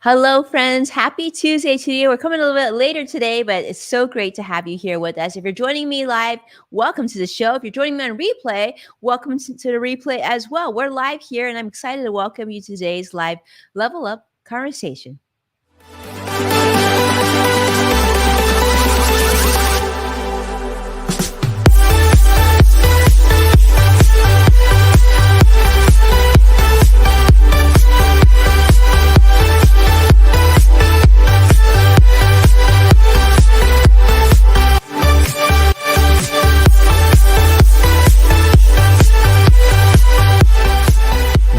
Hello, friends. Happy Tuesday to you. We're coming a little bit later today, but it's so great to have you here with us. If you're joining me live, welcome to the show. If you're joining me on replay, welcome to the replay as well. We're live here, and I'm excited to welcome you to today's live Level Up conversation.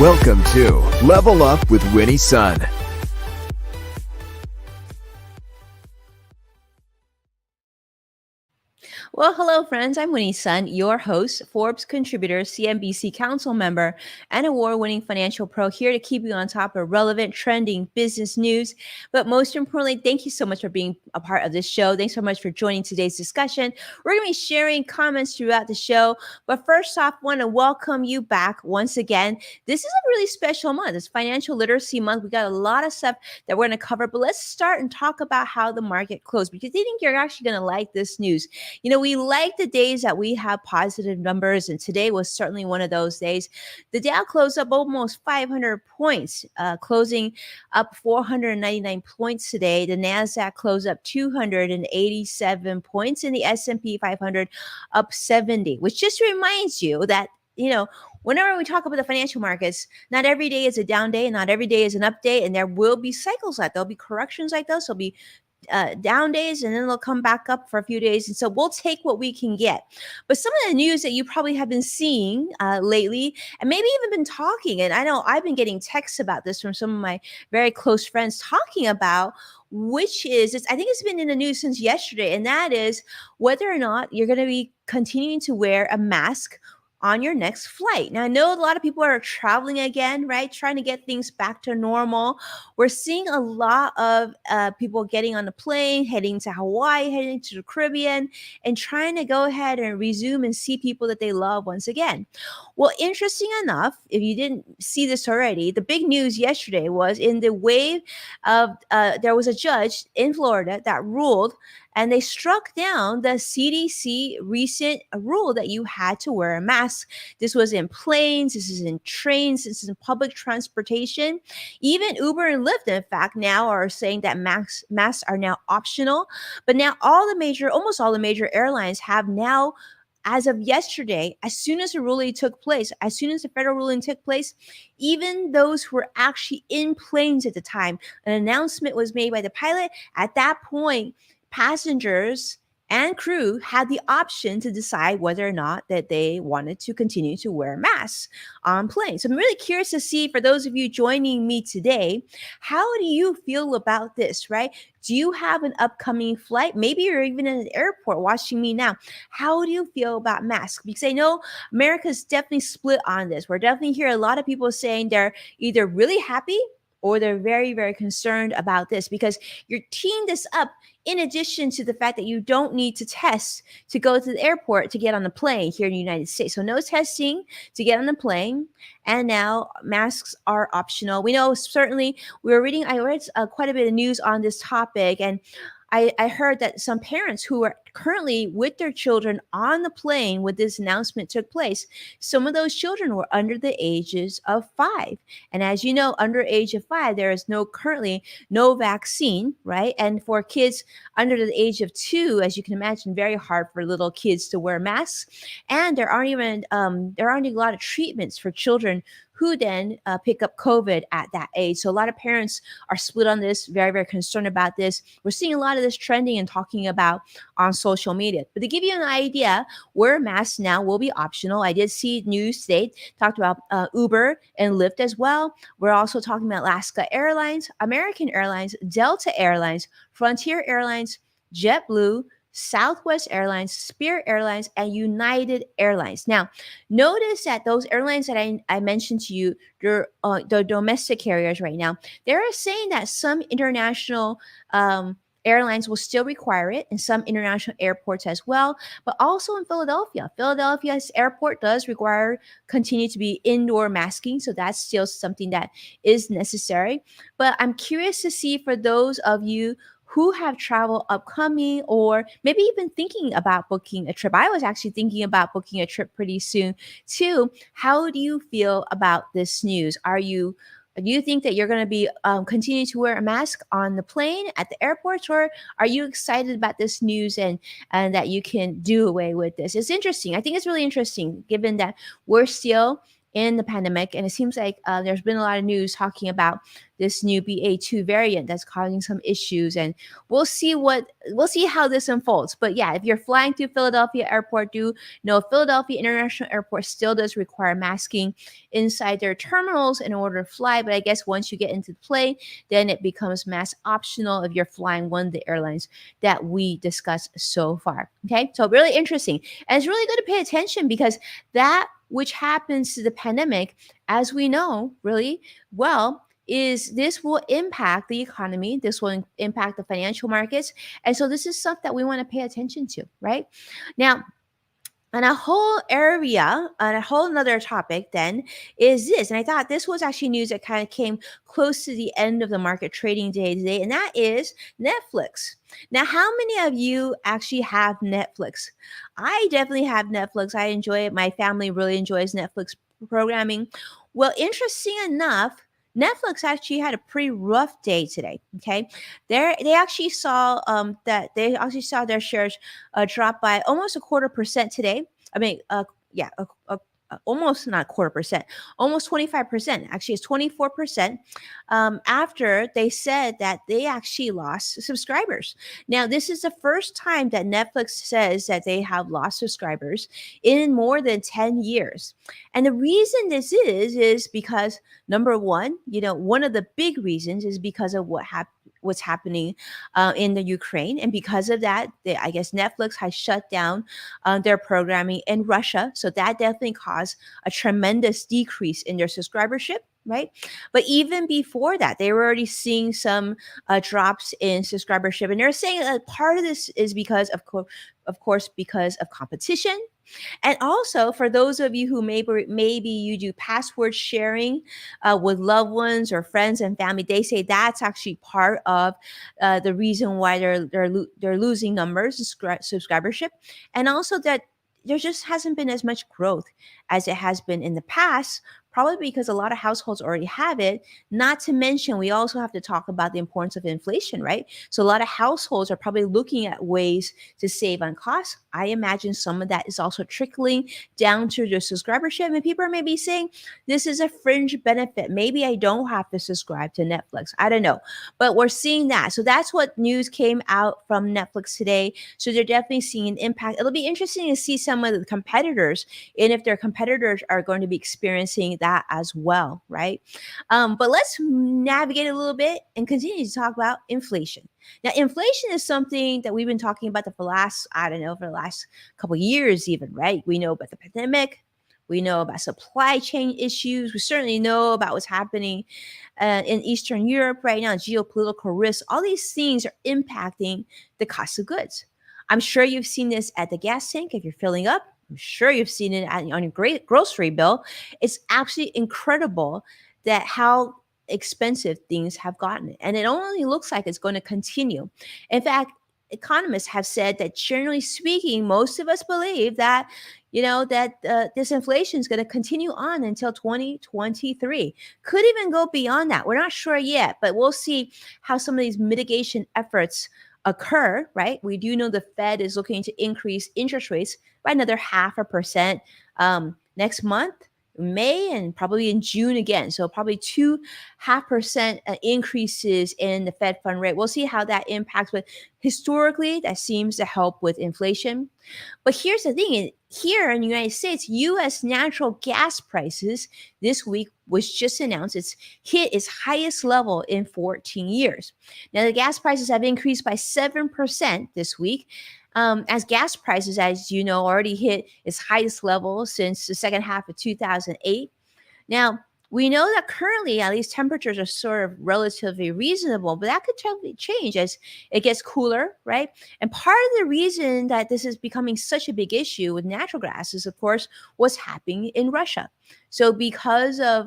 Welcome to Level Up with Winnie Sun. Well, hello, friends. I'm Winnie Sun, your host, Forbes contributor, CNBC council member, and award winning financial pro, here to keep you on top of relevant, trending business news. But most importantly, thank you so much for being a part of this show. Thanks so much for joining today's discussion. We're going to be sharing comments throughout the show. But first off, I want to welcome you back once again. This is a really special month. It's Financial Literacy Month. We got a lot of stuff that we're going to cover. But let's start and talk about how the market closed, because I think you're actually going to like this news. We like the days that we have positive numbers, and today was certainly one of those days. The Dow closed up almost 500 points, closing up 499 points today. The Nasdaq closed up 287 points, and the S&P 500 up 70, which just reminds you that whenever we talk about the financial markets, not every day is a down day, and not every day is an up day, and there will be cycles like there'll be corrections like those. There'll be down days, and then they'll come back up for a few days. And so we'll take what we can get. But some of the news that you probably have been seeing lately, and maybe even been talking, and I know I've been getting texts about this from some of my very close friends talking about, which is, I think it's been in the news since yesterday, and that is whether or not you're going to be continuing to wear a mask on your next flight. Now, I know a lot of people are traveling again, right? Trying to get things back to normal. We're seeing a lot of people getting on the plane, heading to Hawaii, heading to the Caribbean, and trying to go ahead and resume and see people that they love once again. Well, interesting enough, if you didn't see this already, the big news yesterday was in the wave of, there was a judge in Florida that ruled, and they struck down the CDC recent rule that you had to wear a mask. This was in planes, this is in trains, this is in public transportation. Even Uber and Lyft, in fact, now are saying that masks are now optional. But now almost all the major airlines have now, as of yesterday, as soon as the ruling took place, as soon as the federal ruling took place, even those who were actually in planes at the time, an announcement was made by the pilot. At that point, passengers and crew had the option to decide whether or not that they wanted to continue to wear masks on planes. So I'm really curious to see, for those of you joining me today, how do you feel about this, right? Do you have an upcoming flight? Maybe you're even in an airport watching me now. How do you feel about masks? Because I know America's definitely split on this. We're definitely hearing a lot of people saying they're either really happy or they're very, very concerned about this, because you're teeing this up in addition to the fact that you don't need to test to go to the airport to get on the plane here in the United States. So no testing to get on the plane. And now masks are optional. We know, certainly, I read quite a bit of news on this topic, and I heard that some parents who are currently with their children on the plane when this announcement took place, some of those children were under the ages of 5. And as you know, under age of 5, there is currently no vaccine, right? And for kids under the age of 2, as you can imagine, very hard for little kids to wear masks. And there aren't a lot of treatments for children who then pick up COVID at that age. So a lot of parents are split on this, very, very concerned about this. We're seeing a lot of this trending and talking about on social media. But to give you an idea, wear masks now will be optional. I did see news today talked about Uber and Lyft as well. We're also talking about Alaska Airlines, American Airlines, Delta Airlines, Frontier Airlines, JetBlue, Southwest Airlines, Spirit Airlines, and United Airlines. Now, notice that those airlines that I mentioned to you, they're the domestic carriers right now, they're saying that some international airlines will still require it in some international airports as well, but also in Philadelphia. Philadelphia's airport does require continue to be indoor masking, so that's still something that is necessary. But I'm curious to see for those of you who have travel upcoming or maybe even thinking about booking a trip. I was actually thinking about booking a trip pretty soon too. How do you feel about this news? Do you think that you're going to be continue to wear a mask on the plane at the airports, or are you excited about this news and that you can do away with this? It's interesting. I think it's really interesting given that we're still in the pandemic, and it seems like there's been a lot of news talking about this new BA2 variant that's causing some issues, and we'll see how this unfolds. But yeah, if you're flying to Philadelphia Airport, do know Philadelphia International Airport still does require masking inside their terminals in order to fly. But I guess once you get into the plane, then it becomes mask optional if you're flying one of the airlines that we discussed so far. Okay, so really interesting, and it's really good to pay attention because that which happens to the pandemic, as we know really well, is this will impact the economy, this will impact the financial markets, and so this is stuff that we want to pay attention to, right? Now, and a whole area, and a whole another topic then is this. And I thought this was actually news that kind of came close to the end of the market trading day today, and that is Netflix. Now, how many of you actually have Netflix? I definitely have Netflix. I enjoy it. My family really enjoys Netflix programming. Well, interesting enough, Netflix actually had a pretty rough day today. Okay, they actually saw their shares drop by almost a quarter percent today. I mean, yeah, almost not a quarter percent, almost 25%. Actually, it's 24% after they said that they actually lost subscribers. Now, this is the first time that Netflix says that they have lost subscribers in more than 10 years. And the reason this is because number one, one of the big reasons is because of what's happening in the Ukraine. And because of that, I guess Netflix has shut down their programming in Russia. So that definitely caused a tremendous decrease in their subscribership, right? But even before that, they were already seeing some drops in subscribership. And they're saying that part of this is because, of course, because of competition. And also, for those of you who maybe you do password sharing with loved ones or friends and family, they say that's actually part of the reason why they're losing numbers, subscribership, and also that there just hasn't been as much growth as it has been in the past. Probably because a lot of households already have it. Not to mention, we also have to talk about the importance of inflation, right? So a lot of households are probably looking at ways to save on costs. I imagine some of that is also trickling down to their subscribership. And people are maybe saying, this is a fringe benefit. Maybe I don't have to subscribe to Netflix. I don't know. But we're seeing that. So that's what news came out from Netflix today. So they're definitely seeing an impact. It'll be interesting to see some of the competitors and if their competitors are going to be experiencing that as well, right? But let's navigate a little bit and continue to talk about inflation. Now, inflation is something that we've been talking about for the last couple of years, even, right? We know about the pandemic. We know about supply chain issues. We certainly know about what's happening in Eastern Europe right now, geopolitical risks. All these things are impacting the cost of goods. I'm sure you've seen this at the gas tank if you're filling up. I'm sure you've seen it on your great grocery bill. It's actually incredible that how expensive things have gotten. And it only looks like it's going to continue. In fact, economists have said that generally speaking, most of us believe that, this inflation is going to continue on until 2023. Could even go beyond that. We're not sure yet, but we'll see how some of these mitigation efforts occur, right? We do know the Fed is looking to increase interest rates by another 0.5% next month, May, and probably in June again. So probably 2.5% increases in the Fed fund rate. We'll see how that impacts, but historically, that seems to help with inflation. But here's the thing, here in the United States, U.S. natural gas prices this week was just announced. It's hit its highest level in 14 years. Now, the gas prices have increased by 7% this week. As gas prices, as you know, already hit its highest level since the second half of 2008. Now, We know that currently, at least temperatures are sort of relatively reasonable, but that could totally change as it gets cooler, right? And part of the reason that this is becoming such a big issue with natural gas is, of course, what's happening in Russia. So, because of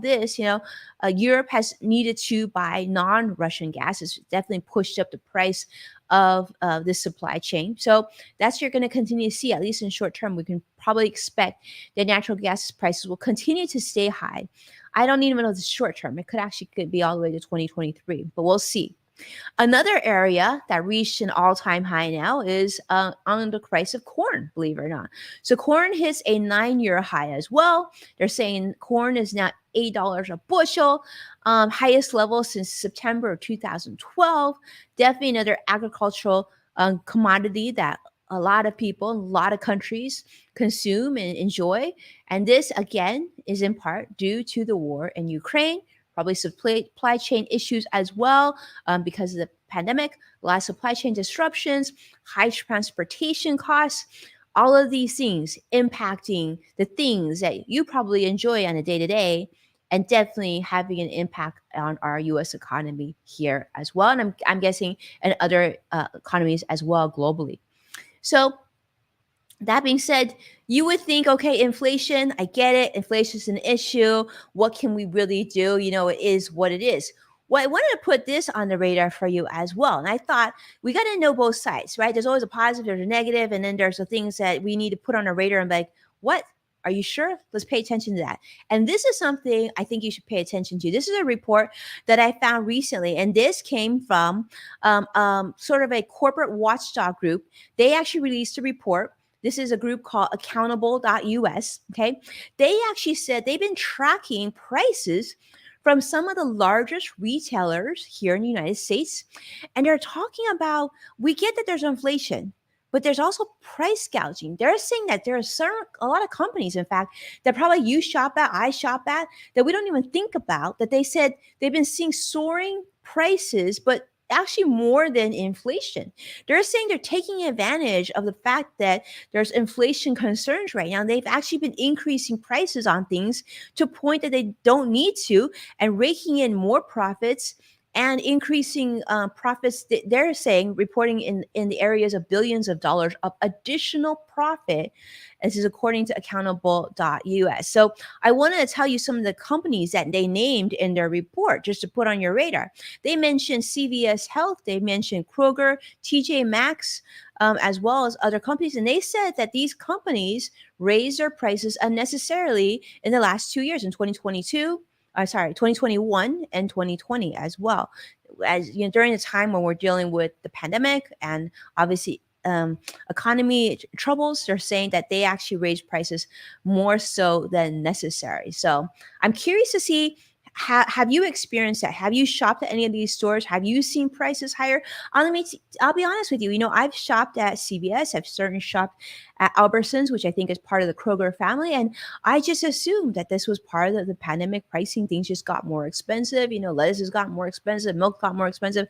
this, Europe has needed to buy non-Russian gas. It's definitely pushed up the price of this supply chain. So that's you're going to continue to see, at least in short term. We can probably expect that natural gas prices will continue to stay high. I don't even know the short term. It could be all the way to 2023, but we'll see. Another area that reached an all-time high now is on the price of corn, believe it or not. So corn hits a 9-year high as well. They're saying corn is now $8 a bushel, highest level since September of 2012. Definitely another agricultural commodity that a lot of people, a lot of countries consume and enjoy. And this, again, is in part due to the war in Ukraine, probably supply chain issues as well, because of the pandemic, a lot of supply chain disruptions, high transportation costs, all of these things impacting the things that you probably enjoy on a day to day, and definitely having an impact on our US economy here as well. And I'm guessing in other economies as well globally. So, that being said, you would think, okay, inflation, I get it. Inflation is an issue. What can we really do? It is what it is. Well, I wanted to put this on the radar for you as well. And I thought we got to know both sides, right? There's always a positive, there's a negative, and then there's the things that we need to put on our radar and be like, what? Are you sure? Let's pay attention to that. And this is something I think you should pay attention to. This is a report that I found recently, and this came from sort of a corporate watchdog group. They actually released a report. This is a group called accountable.us. Okay. They actually said they've been tracking prices from some of the largest retailers here in the United States. And they're talking about, we get that there's inflation, but there's also price gouging. They're saying that there are a lot of companies, in fact, that probably you shop at, I shop at, that we don't even think about, that they said they've been seeing soaring prices, but actually more than inflation. They're saying they're taking advantage of the fact that there's inflation concerns right now. They've actually been increasing prices on things to a point that they don't need to, and raking in more profits and increasing profits. They're saying, reporting in the areas of billions of dollars of additional profit. This is according to accountable.us. So I wanted to tell you some of the companies that they named in their report, just to put on your radar. They mentioned CVS Health, they mentioned Kroger, TJ Maxx, as well as other companies. And they said that these companies raised their prices unnecessarily in the last 2 years, in 2021 and 2020 as well. As during the time when we're dealing with the pandemic and obviously economy troubles, they're saying that they actually raised prices more so than necessary. So I'm curious to see, have you experienced that? Have you shopped at any of these stores? Have you seen prices higher? I'll be honest with you. I've shopped at CVS. I've certainly shopped at Albertsons, which I think is part of the Kroger family. And I just assumed that this was part of the pandemic pricing. Things just got more expensive. Lettuce has gotten more expensive. Milk got more expensive.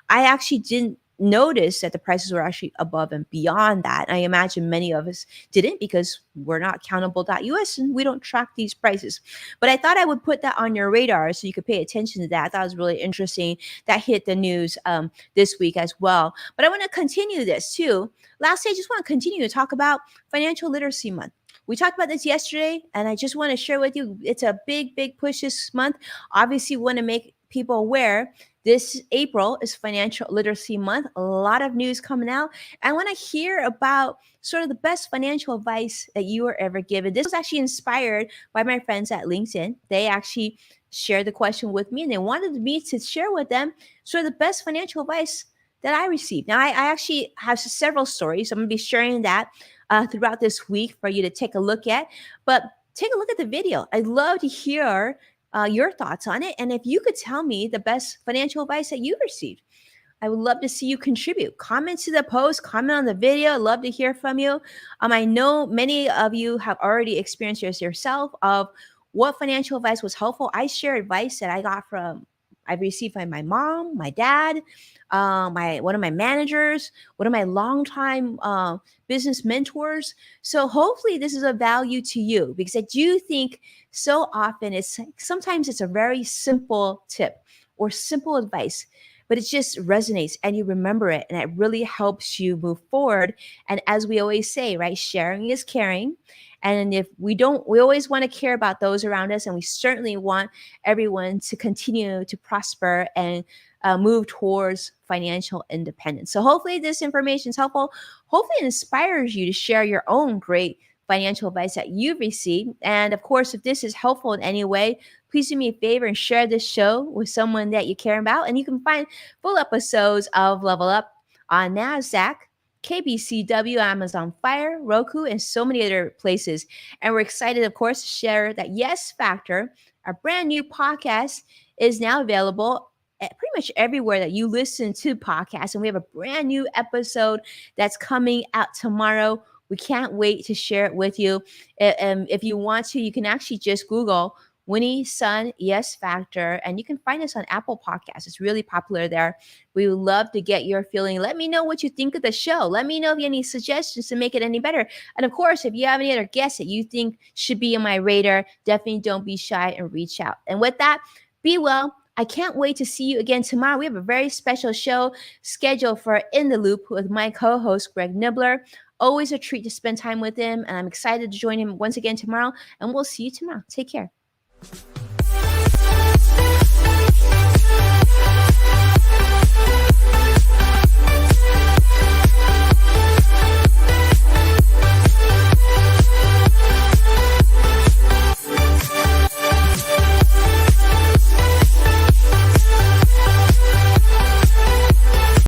I actually didn't notice that the prices were actually above and beyond that. I imagine many of us didn't, because we're not accountable.us and we don't track these prices. But I thought I would put that on your radar so you could pay attention to that. That was really interesting. That hit the news this week as well. But I want to continue this too. Lastly, I just want to continue to talk about Financial Literacy Month. We talked about this yesterday, and I just want to share with you, it's a big, big push this month. Obviously, we want to make people aware. This April is Financial Literacy Month. A lot of news coming out. I want to hear about sort of the best financial advice that you were ever given. This was actually inspired by my friends at LinkedIn. They actually shared the question with me, and they wanted me to share with them sort of the best financial advice that I received. Now, I actually have several stories. I'm going to be sharing that throughout this week for you to take a look at. But take a look at the video. I'd love to hear your thoughts on it. And if you could tell me the best financial advice that you've received, I would love to see you contribute. Comment to the post, comment on the video. I'd love to hear from you. I know many of you have already experienced this yourself of what financial advice was helpful. I share advice that I got from I've received by my mom, my dad, my one of my managers, one of my longtime business mentors. So hopefully this is of value to you, because I do think so often sometimes it's a very simple tip or simple advice, but it just resonates and you remember it, and it really helps you move forward. And as we always say, right, sharing is caring. And if we don't, we always want to care about those around us, and we certainly want everyone to continue to prosper and move towards financial independence. So hopefully this information is helpful. Hopefully it inspires you to share your own great financial advice that you've received. And of course, if this is helpful in any way, please do me a favor and share this show with someone that you care about. And you can find full episodes of Level Up on NASDAQ, KBCW, Amazon Fire, Roku, and so many other places. And we're excited, of course, to share that Yes Factor, our brand new podcast, is now available at pretty much everywhere that you listen to podcasts. And we have a brand new episode that's coming out tomorrow. We can't wait to share it with you. If you want to, you can actually just Google Winnie Sun Yes Factor, and you can find us on Apple Podcasts. It's really popular there. We would love to get your feeling. Let me know what you think of the show. Let me know if you have any suggestions to make it any better. And of course, if you have any other guests that you think should be on my radar, definitely don't be shy and reach out. And with that, be well. I can't wait to see you again tomorrow. We have a very special show scheduled for In the Loop with my co-host, Greg Nibbler. Always a treat to spend time with him, and I'm excited to join him once again tomorrow. And we'll see you tomorrow. Take care.